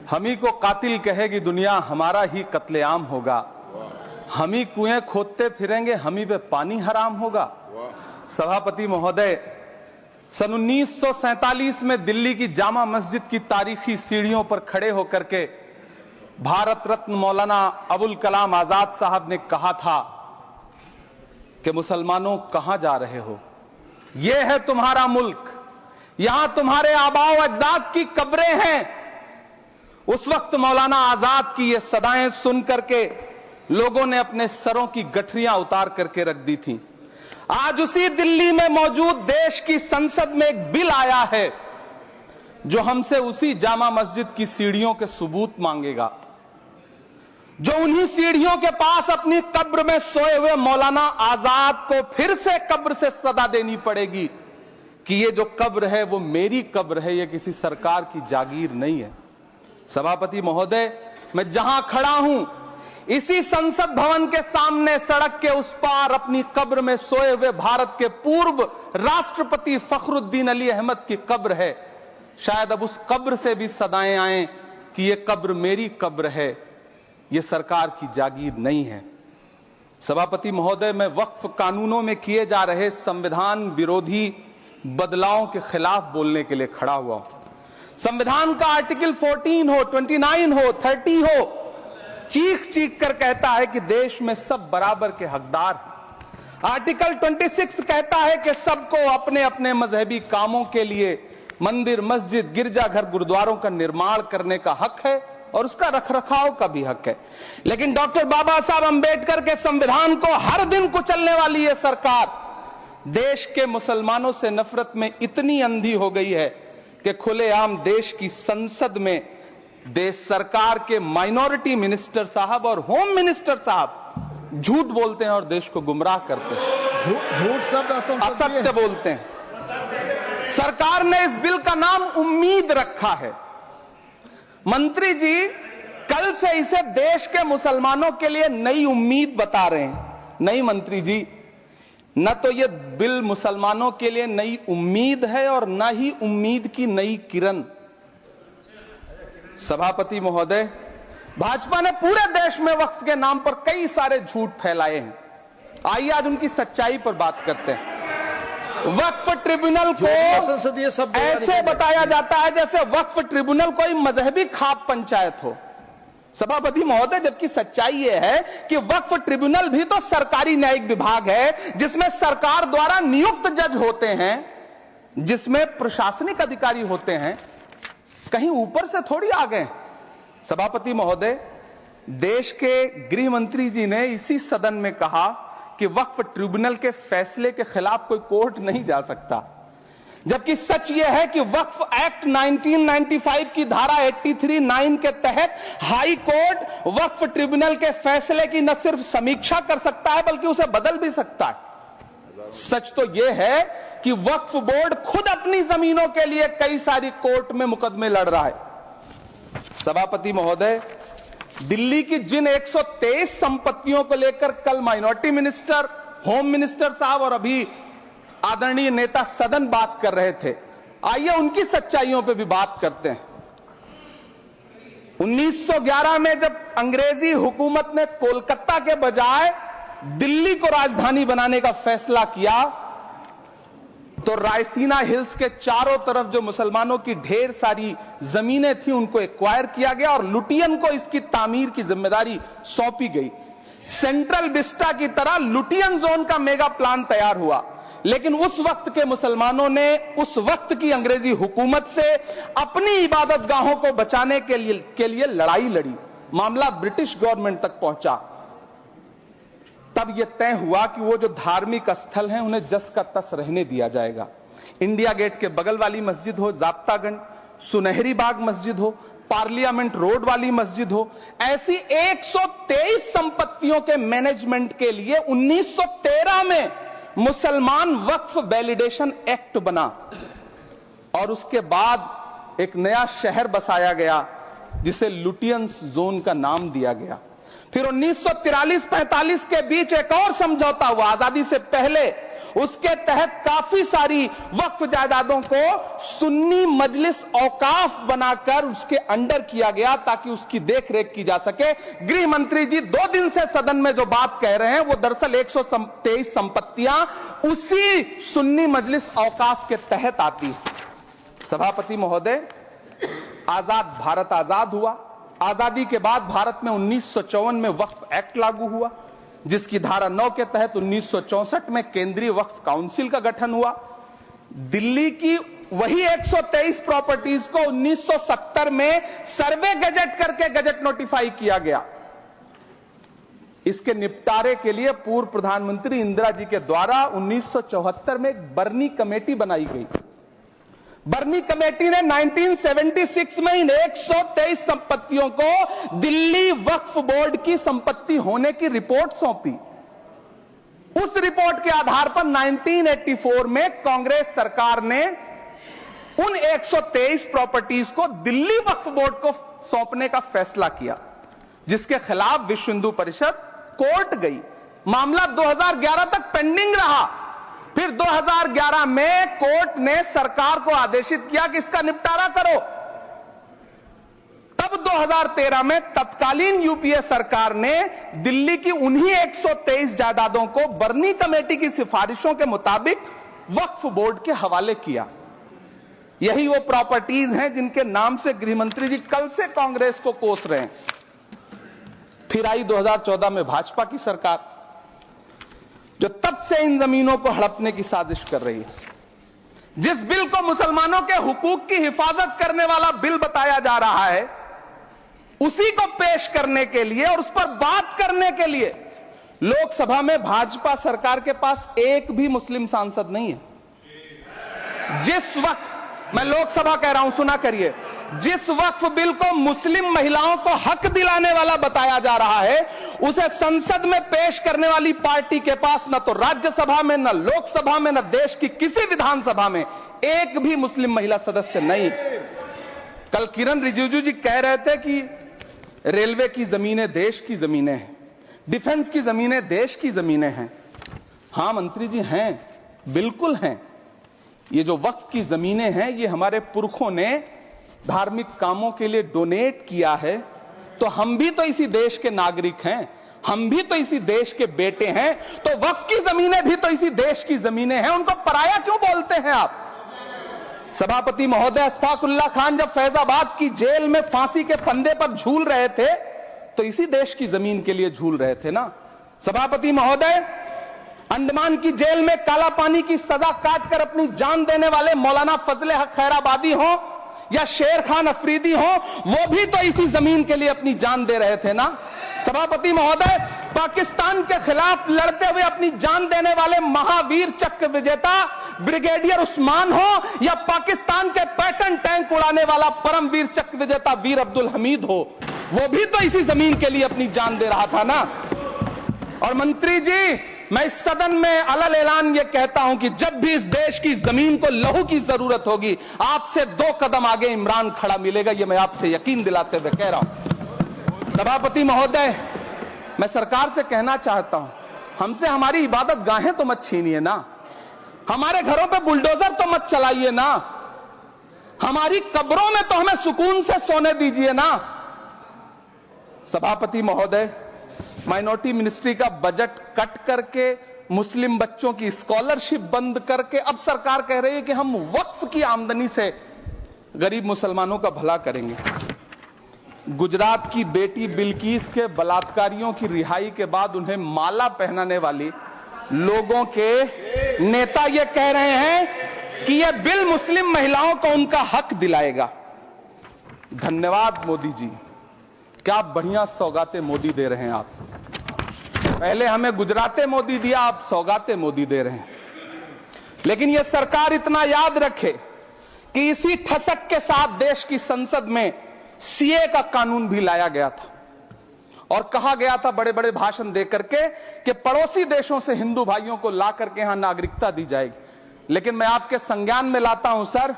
हम ही को कातिल कहेगी दुनिया, हमारा ही कत्लेआम होगा। हम ही कुएं खोदते फिरेंगे, हम ही पे पानी हराम होगा। सभापति महोदय, सन 1947 में दिल्ली की जामा मस्जिद की तारीखी सीढ़ियों पर खड़े होकर के भारत रत्न मौलाना अबुल कलाम आजाद साहब ने कहा था कि मुसलमानों कहां जा रहे हो, यह है तुम्हारा मुल्क, यहां तुम्हारे आबाओ अजदाद की कब्रें हैं। उस वक्त मौलाना आजाद की ये सदाएं सुन करके लोगों ने अपने सरों की गठरियां उतार करके रख दी थी। आज उसी दिल्ली में मौजूद देश की संसद में एक बिल आया है जो हमसे उसी जामा मस्जिद की सीढ़ियों के सबूत मांगेगा, जो उन्हीं सीढ़ियों के पास अपनी कब्र में सोए हुए मौलाना आजाद को फिर से कब्र से सदा देनी पड़ेगी कि ये जो कब्र है वो मेरी कब्र है, ये किसी सरकार की जागीर नहीं है। सभापति महोदय, मैं जहां खड़ा हूं इसी संसद भवन के सामने सड़क के उस पार अपनी कब्र में सोए हुए भारत के पूर्व राष्ट्रपति फखरुद्दीन अली अहमद की कब्र है। शायद अब उस कब्र से भी सदाएं आए कि ये कब्र मेरी कब्र है, ये सरकार की जागीर नहीं है। सभापति महोदय, मैं वक्फ कानूनों में किए जा रहे संविधान विरोधी बदलावों के खिलाफ बोलने के लिए खड़ा हुआ हूं। संविधान का आर्टिकल 14 हो, 29 हो, 30 हो, चीख चीख कर कहता है कि देश में सब बराबर के हकदार हैं। आर्टिकल 26 कहता है कि सबको अपने अपने मजहबी कामों के लिए मंदिर, मस्जिद, गिरजाघर, गुरुद्वारों का निर्माण करने का हक है और उसका रखरखाव का भी हक है। लेकिन डॉक्टर बाबा साहब अंबेडकर के संविधान को हर दिन कुचलने वाली यह सरकार देश के मुसलमानों से नफरत में इतनी अंधी हो गई है कि खुलेआम देश की संसद में देश सरकार के माइनॉरिटी मिनिस्टर साहब और होम मिनिस्टर साहब झूठ बोलते हैं और देश को गुमराह करते हैं, झूठ शब्द असत्य बोलते हैं। सरकार ने इस बिल का नाम उम्मीद रखा है। मंत्री जी कल से इसे देश के मुसलमानों के लिए नई उम्मीद बता रहे हैं। नहीं मंत्री जी, न तो यह बिल मुसलमानों के लिए नई उम्मीद है और न ही उम्मीद की नई किरण। सभापति महोदय, भाजपा ने पूरे देश में वक्फ के नाम पर कई सारे झूठ फैलाए हैं। आइए आज उनकी सच्चाई पर बात करते हैं। वक्फ ट्रिब्यूनल को ऐसे बताया जाता है जैसे वक्फ ट्रिब्यूनल कोई मजहबी खाप पंचायत हो। सभापति महोदय, जबकि सच्चाई यह है कि वक्फ ट्रिब्यूनल भी तो सरकारी न्यायिक विभाग है जिसमें सरकार द्वारा नियुक्त जज होते हैं, जिसमें प्रशासनिक अधिकारी होते हैं, कहीं ऊपर से थोड़ी आ गए। सभापति महोदय, देश के गृह मंत्री जी ने इसी सदन में कहा कि वक्फ ट्रिब्यूनल के फैसले के खिलाफ कोई कोर्ट नहीं जा सकता, जबकि सच यह है कि वक्फ एक्ट 1995 की धारा 83(9) के तहत हाई कोर्ट वक्फ ट्रिब्यूनल के फैसले की न सिर्फ समीक्षा कर सकता है बल्कि उसे बदल भी सकता है। सच तो यह है कि वक्फ बोर्ड खुद अपनी जमीनों के लिए कई सारी कोर्ट में मुकदमे लड़ रहा है। सभापति महोदय, दिल्ली की जिन 123 संपत्तियों को लेकर कल माइनॉरिटी मिनिस्टर, होम मिनिस्टर साहब और अभी आदरणीय नेता सदन बात कर रहे थे, आइए उनकी सच्चाइयों पे भी बात करते हैं। 1911 में जब अंग्रेजी हुकूमत ने कोलकाता के बजाय दिल्ली को राजधानी बनाने का फैसला किया तो रायसीना हिल्स के चारों तरफ जो मुसलमानों की ढेर सारी जमीनें थी उनको एक्वायर किया गया और लुटियन को इसकी तामीर की जिम्मेदारी सौंपी गई। सेंट्रल विस्टा की तरह लुटियन जोन का मेगा प्लान तैयार हुआ, लेकिन उस वक्त के मुसलमानों ने उस वक्त की अंग्रेजी हुकूमत से अपनी इबादत गाहों को बचाने के लिए लड़ाई लड़ी। मामला ब्रिटिश गवर्नमेंट तक पहुंचा। तब यह तय हुआ कि वो जो धार्मिक स्थल हैं उन्हें जस का तस रहने दिया जाएगा। इंडिया गेट के बगल वाली मस्जिद हो, जाप्तागंज, सुनहरी बाग मस्जिद हो, पार्लियामेंट रोड वाली मस्जिद हो, ऐसी 123 संपत्तियों के मैनेजमेंट के लिए 1913 में मुसलमान वक्फ वैलिडेशन एक्ट बना और उसके बाद एक नया शहर बसाया गया जिसे लुटियंस जोन का नाम दिया गया। फिर 1943-45 के बीच एक और समझौता हुआ आजादी से पहले उसके तहत काफी सारी वक्फ जायदादों को सुन्नी मजलिस औकाफ बनाकर उसके अंडर किया गया ताकि उसकी देखरेख की जा सके। गृह मंत्री जी 2 दिन से सदन में जो बात कह रहे हैं वो दरअसल 123 संपत्तियां उसी सुन्नी मजलिस औकाफ के तहत आती। सभापति महोदय, आजाद भारत आजाद हुआ। आजादी के बाद भारत में 1954 में वक्फ एक्ट लागू हुआ, जिसकी धारा 9 के तहत 1964 में केंद्रीय वक्फ काउंसिल का गठन हुआ। दिल्ली की वही 123 प्रॉपर्टीज को 1970 में सर्वे गजट करके गजट नोटिफाई किया गया। इसके निपटारे के लिए पूर्व प्रधानमंत्री इंदिरा जी के द्वारा 1974 में एक बर्नी कमेटी बनाई गई। बर्नी कमेटी ने 1976 में इन 123 संपत्तियों को दिल्ली वक्फ बोर्ड की संपत्ति होने की रिपोर्ट सौंपी। उस रिपोर्ट के आधार पर 1984 में कांग्रेस सरकार ने उन 123 प्रॉपर्टीज को दिल्ली वक्फ बोर्ड को सौंपने का फैसला किया, जिसके खिलाफ विश्व हिंदू परिषद कोर्ट गई। मामला 2011 तक पेंडिंग रहा। फिर 2011 में कोर्ट ने सरकार को आदेशित किया कि इसका निपटारा करो। तब 2013 में तत्कालीन यूपीए सरकार ने दिल्ली की उन्हीं 123 जायदादों को बर्नी कमेटी की सिफारिशों के मुताबिक वक्फ बोर्ड के हवाले किया। यही वो प्रॉपर्टीज हैं जिनके नाम से गृह मंत्री जी कल से कांग्रेस को कोस रहे हैं। फिर आई 2014 में भाजपा की सरकार, जो तब से इन जमीनों को हड़पने की साजिश कर रही है। जिस बिल को मुसलमानों के हुकूक की हिफाजत करने वाला बिल बताया जा रहा है, उसी को पेश करने के लिए और उस पर बात करने के लिए लोकसभा में भाजपा सरकार के पास एक भी मुस्लिम सांसद नहीं है। जिस वक्त, मैं लोकसभा कह रहा हूं, सुना करिए, जिस वक्फ बिल को मुस्लिम महिलाओं को हक दिलाने वाला बताया जा रहा है, उसे संसद में पेश करने वाली पार्टी के पास न तो राज्यसभा में, न लोकसभा में, न देश की किसी विधानसभा में एक भी मुस्लिम महिला सदस्य नहीं। कल किरण रिजिजू जी कह रहे थे कि रेलवे की जमीनें देश की जमीनें हैं, डिफेंस की जमीनें देश की जमीनें हैं। हां मंत्री जी हैं, बिल्कुल हैं। ये जो वक्फ की जमीनें हैं, ये हमारे पुरखों ने धार्मिक कामों के लिए डोनेट किया है। तो हम भी तो इसी देश के नागरिक हैं, हम भी तो इसी देश के बेटे हैं। तो वक्फ की जमीनें भी तो इसी देश की जमीनें हैं, उनको पराया क्यों बोलते हैं आप? सभापति महोदय, अशफाकुल्लाह खान जब फैजाबाद की जेल में फांसी के फंदे पर झूल रहे थे तो इसी देश की जमीन के लिए झूल रहे थे ना। सभापति महोदय, अंडमान की जेल में काला पानी की सजा काटकर अपनी जान देने वाले मौलाना फजले हक खैराबादी हो या शेर खान अफरीदी हो, वो भी तो इसी जमीन के लिए अपनी जान दे रहे थे ना। सभापति महोदय, पाकिस्तान के खिलाफ लड़ते हुए अपनी जान देने वाले महावीर चक्र विजेता ब्रिगेडियर उस्मान हो या पाकिस्तान के पैटर्न टैंक उड़ाने वाला परमवीर चक्र विजेता वीर अब्दुल हमीद हो, वो भी तो इसी जमीन के लिए अपनी जान दे रहा था ना। और मंत्री जी, मैं इस सदन में अलल ऐलान ये कहता हूं कि जब भी इस देश की जमीन को लहू की जरूरत होगी, आपसे 2 कदम आगे इमरान खड़ा मिलेगा। ये मैं आपसे यकीन दिलाते हुए कह रहा हूं। सभापति महोदय, मैं सरकार से कहना चाहता हूं, हमसे हमारी इबादत गाहें तो मत छीनिए ना, हमारे घरों पे बुलडोजर तो मत चलाइए ना, हमारी कब्रों में तो हमें सुकून से सोने दीजिए ना। सभापति महोदय, माइनॉरिटी मिनिस्ट्री का बजट कट करके, मुस्लिम बच्चों की स्कॉलरशिप बंद करके अब सरकार कह रही है कि हम वक्फ की आमदनी से गरीब मुसलमानों का भला करेंगे। गुजरात की बेटी बिल्किस के बलात्कारियों की रिहाई के बाद उन्हें माला पहनाने वाली लोगों के नेता ये कह रहे हैं कि यह बिल मुस्लिम महिलाओं को उनका हक दिलाएगा। धन्यवाद मोदी जी, क्या बढ़िया सौगातें मोदी दे रहे हैं आप। पहले हमें गुजराते मोदी दिया, आप सौगाते मोदी दे रहे हैं। लेकिन यह सरकार इतना याद रखे कि इसी ठसक के साथ देश की संसद में सीए का कानून भी लाया गया था और कहा गया था बड़े बड़े भाषण देकर के कि पड़ोसी देशों से हिंदू भाइयों को ला करके यहां नागरिकता दी जाएगी। लेकिन मैं आपके संज्ञान में लाता हूं सर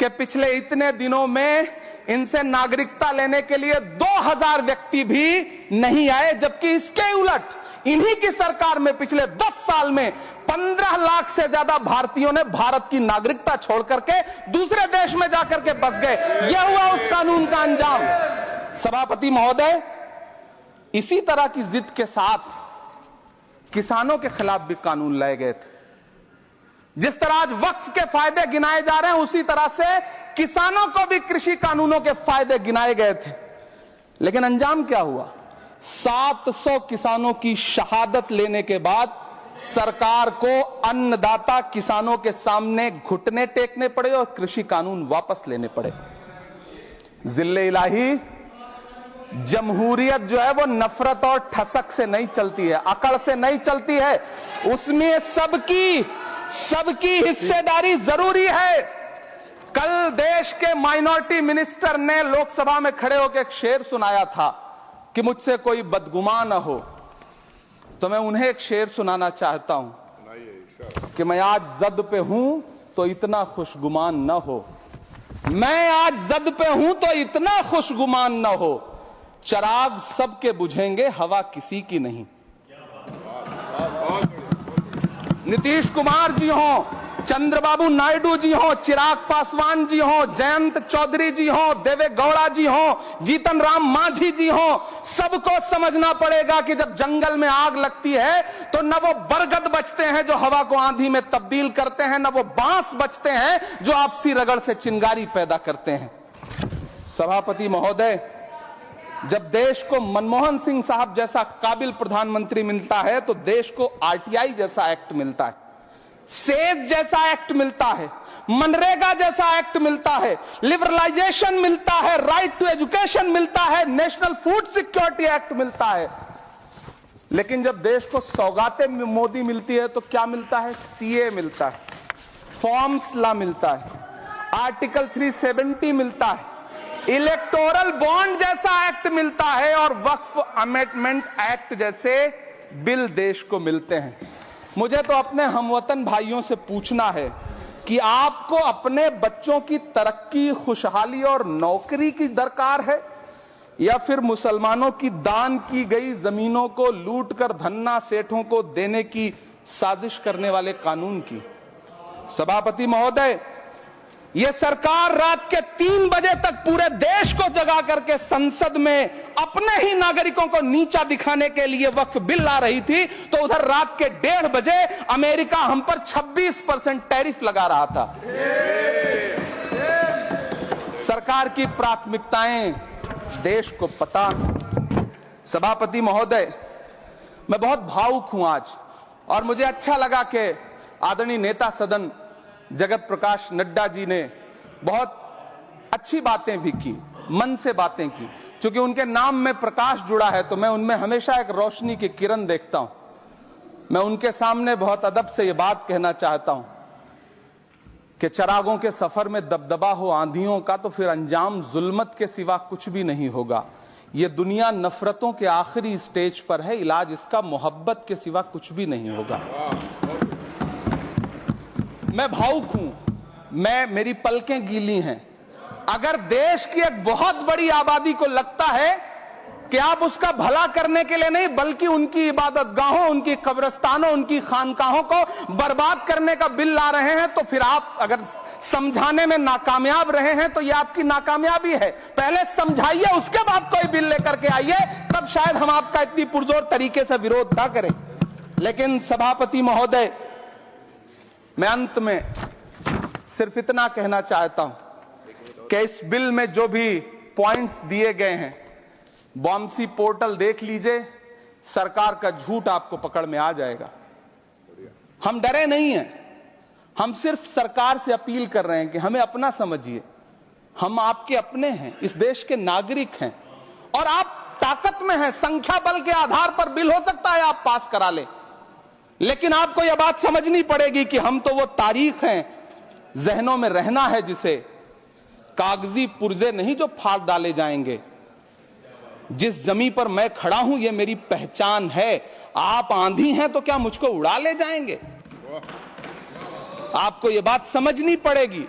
कि पिछले इतने दिनों में इनसे नागरिकता लेने के लिए 2000 व्यक्ति भी नहीं आए, जबकि इसके उलट इन्हीं की सरकार में पिछले 10 साल में 15 लाख से ज्यादा भारतीयों ने भारत की नागरिकता छोड़ करके दूसरे देश में जाकर के बस गए। यह हुआ उस कानून का अंजाम। सभापति महोदय, इसी तरह की जिद के साथ किसानों के खिलाफ भी कानून लाए गए थे। जिस तरह आज वक्फ के फायदे गिनाए जा रहे हैं, उसी तरह से किसानों को भी कृषि कानूनों के फायदे गिनाए गए थे। लेकिन अंजाम क्या हुआ? 700 किसानों की शहादत लेने के बाद सरकार को अन्नदाता किसानों के सामने घुटने टेकने पड़े और कृषि कानून वापस लेने पड़े। जिल्ले इलाही, जमहूरियत जो है वो नफरत और ठसक से नहीं चलती है, अकड़ से नहीं चलती है, उसमें सबकी हिस्सेदारी जरूरी है। कल देश के माइनॉरिटी मिनिस्टर ने लोकसभा में खड़े होकर एक शेर सुनाया था कि मुझसे कोई बदगुमान न हो, तो मैं उन्हें एक शेर सुनाना चाहता हूं कि मैं आज जद पे हूं तो इतना खुशगुमान न हो, मैं आज जद पे हूं तो इतना खुशगुमान न हो, चराग सबके बुझेंगे हवा किसी की नहीं। नीतीश कुमार जी हो, चंद्रबाबू नायडू जी हो, चिराग पासवान जी हो, जयंत चौधरी जी हो, देवे गौड़ा जी हो, जीतन राम मांझी जी हो, सबको समझना पड़ेगा कि जब जंगल में आग लगती है तो न वो बरगद बचते हैं जो हवा को आंधी में तब्दील करते हैं, न वो बांस बचते हैं जो आपसी रगड़ से चिंगारी पैदा करते हैं। सभापति महोदय, जब देश को मनमोहन सिंह साहब जैसा काबिल प्रधानमंत्री मिलता है तो देश को आरटीआई जैसा एक्ट मिलता है, सेज जैसा एक्ट मिलता है, मनरेगा जैसा एक्ट मिलता है, लिबरलाइजेशन मिलता है, राइट टू एजुकेशन मिलता है, नेशनल फूड सिक्योरिटी एक्ट मिलता है। लेकिन जब देश को सौगातें मोदी मिलती है तो क्या मिलता है? सीए मिलता है, फॉर्म्स लॉ मिलता है, आर्टिकल 370 मिलता है, इलेक्टोरल बॉन्ड जैसा एक्ट मिलता है और वक्फ अमेंडमेंट एक्ट जैसे बिल देश को मिलते हैं। मुझे तो अपने हमवतन भाइयों से पूछना है कि आपको अपने बच्चों की तरक्की, खुशहाली और नौकरी की दरकार है या फिर मुसलमानों की दान की गई जमीनों को लूट कर धन्ना सेठों को देने की साजिश करने वाले कानून की? सभापति महोदय, यह सरकार रात के 3 बजे तक पूरे देश को जगा करके संसद में अपने ही नागरिकों को नीचा दिखाने के लिए वक्फ बिल ला रही थी, तो उधर रात के 1:30 बजे अमेरिका हम पर 26% टैरिफ लगा रहा था। सरकार की प्राथमिकताएं देश को पता। सभापति महोदय, मैं बहुत भावुक हूं आज, और मुझे अच्छा लगा कि आदरणीय नेता सदन जगत प्रकाश नड्डा जी ने बहुत अच्छी बातें भी की, मन से बातें की। क्योंकि उनके नाम में प्रकाश जुड़ा है तो मैं उनमें हमेशा एक रोशनी की किरण देखता हूं। मैं उनके सामने बहुत अदब से यह बात कहना चाहता हूं कि चरागों के सफर में दबदबा हो आंधियों का तो फिर अंजाम जुल्मत के सिवा कुछ भी नहीं होगा। यह दुनिया नफरतों के आखिरी स्टेज पर है, इलाज इसका मोहब्बत के सिवा कुछ भी नहीं होगा। मैं भावुक हूं, मेरी पलकें गीली हैं। अगर देश की एक बहुत बड़ी आबादी को लगता है कि आप उसका भला करने के लिए नहीं बल्कि उनकी इबादतगाहों, उनकी कब्रिस्तानों, उनकी खानकाहों को बर्बाद करने का बिल ला रहे हैं, तो फिर आप अगर समझाने में नाकामयाब रहे हैं तो यह आपकी नाकामयाबी है। पहले समझाइए, उसके बाद कोई बिल लेकर के आइए, तब शायद हम आपका इतनी पुरजोर तरीके से विरोध ना करें। लेकिन सभापति महोदय, मैं अंत में सिर्फ इतना कहना चाहता हूं कि इस बिल में जो भी पॉइंट्स दिए गए हैं, बॉम्सी पोर्टल देख लीजिए, सरकार का झूठ आपको पकड़ में आ जाएगा। हम डरे नहीं हैं, हम सिर्फ सरकार से अपील कर रहे हैं कि हमें अपना समझिए। हम आपके अपने हैं, इस देश के नागरिक हैं और आप ताकत में हैं। संख्या बल के आधार पर बिल हो सकता है आप पास करा लें, लेकिन आपको यह बात समझनी पड़ेगी कि हम तो वो तारीख हैं, जहनों में रहना है जिसे, कागजी पुर्जे नहीं जो फाड़ डाले जाएंगे। जिस जमी पर मैं खड़ा हूं ये मेरी पहचान है। आप आंधी हैं तो क्या मुझको उड़ा ले जाएंगे? आपको यह बात समझनी पड़ेगी।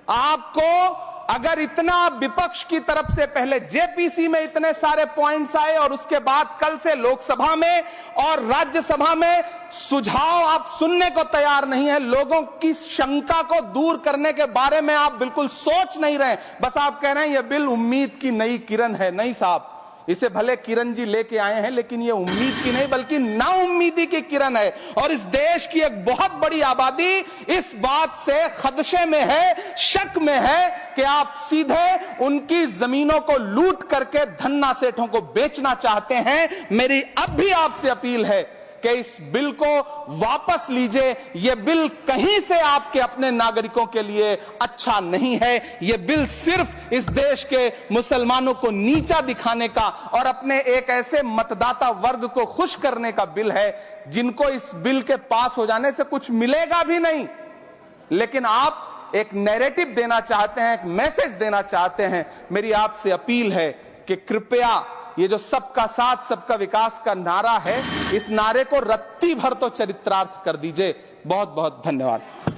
आपको अगर इतना विपक्ष की तरफ से पहले जेपीसी में इतने सारे पॉइंट्स आए और उसके बाद कल से लोकसभा में और राज्यसभा में सुझाव आप सुनने को तैयार नहीं है, लोगों की शंका को दूर करने के बारे में आप बिल्कुल सोच नहीं रहे, बस आप कह रहे हैं यह बिल उम्मीद की नई किरण है। नहीं साहब, इसे भले किरण जी लेके आए हैं, लेकिन ये उम्मीद की नहीं बल्कि नाउम्मीदी की किरण है। और इस देश की एक बहुत बड़ी आबादी इस बात से खदशे में है, शक में है कि आप सीधे उनकी जमीनों को लूट करके धन्ना सेठों को बेचना चाहते हैं। मेरी अब भी आपसे अपील है कि इस बिल को वापस लीजिए। यह बिल कहीं से आपके अपने नागरिकों के लिए अच्छा नहीं है। यह बिल सिर्फ इस देश के मुसलमानों को नीचा दिखाने का और अपने एक ऐसे मतदाता वर्ग को खुश करने का बिल है जिनको इस बिल के पास हो जाने से कुछ मिलेगा भी नहीं। लेकिन आप एक नैरेटिव देना चाहते हैं, एक मैसेज देना चाहते हैं। मेरी आपसे अपील है कि कृपया ये जो सबका साथ सबका विकास का नारा है, इस नारे को रत्ती भर तो चरित्रार्थ कर दीजिए। बहुत बहुत धन्यवाद।